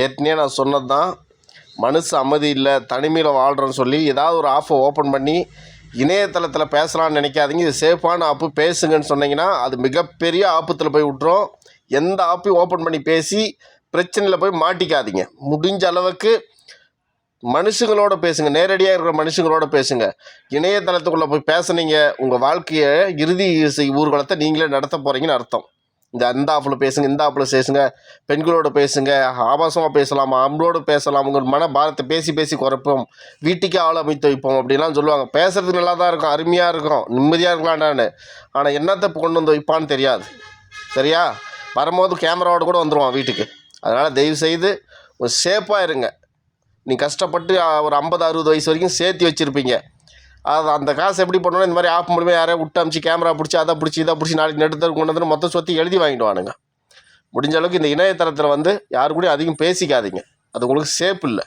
ஏற்கனவே நான் சொன்னது தான், மனசு அமைதி இல்லை, தனிமையில் வாழ்கிறேன்னு சொல்லி ஏதாவது ஒரு ஆப்பை ஓப்பன் பண்ணி இணையதளத்தில் பேசலான்னு நினைக்காதீங்க. இது சேஃபான ஆப்பு, பேசுங்கன்னு சொன்னீங்கன்னா அது மிகப்பெரிய ஆபத்தில் போய் விட்டுரும். எந்த ஆப்பையும் ஓப்பன் பண்ணி பேசி பிரச்சனையில் போய் மாட்டிக்காதீங்க. முடிஞ்ச அளவுக்கு மனுஷங்களோட பேசுங்க, நேரடியாக இருக்கிற மனுஷங்களோட பேசுங்க. இணையதளத்துக்குள்ளே போய் பேசுனீங்க, உங்கள் வாழ்க்கையை இறுதி ஊர்வலத்தை நீங்களே நடத்த போகிறீங்கன்னு அர்த்தம். அந்த ஆப்பில் பேசுங்க, இந்த ஆப்பில் பேசுங்க, பெண்களோட பேசுங்க, ஆபாசமாக பேசலாம், ஆம்பளோடு பேசலாம், உங்கள் மன பாரத்தை பேசி பேசி குறைப்போம், வீட்டுக்கே ஆள் அமைத்து வைப்போம் அப்படின்லாம் சொல்லுவாங்க. பேசுகிறதுக்கு நல்லா தான் இருக்கும், அருமையாக இருக்கும், நிம்மதியாக இருக்கலாம்டான்னு. ஆனால் என்னத்தை கொண்டு வந்து வைப்பான்னு தெரியாது. சரியா? வரும்போது கேமராவோட கூட வந்துடுவான் வீட்டுக்கு. அதனால் தயவுசெய்து ஒரு சேஃபாக இருங்க. நீ கஷ்டப்பட்டு ஒரு 50-60 வயசு வரைக்கும் சேர்த்து வச்சுருப்பீங்க. அது அந்த காசு எப்படி பண்ணணும், இந்த மாதிரி ஆப் மூலிமா யாரையா விட்டு அமிச்சு கேமரா பிடிச்சி அதை பிடிச்சி இதை பிடிச்சி நாளைக்கு நெடுத்தர் கொண்டு வந்து மொத்த சொத்தி எழுதி வாங்கிடுவானுங்க. முடிஞ்ச அளவுக்கு இந்த இணையதளத்தில் யாரு கூட அதிகம் பேசிக்காதீங்க. அது உங்களுக்கு சேஃப் இல்லை.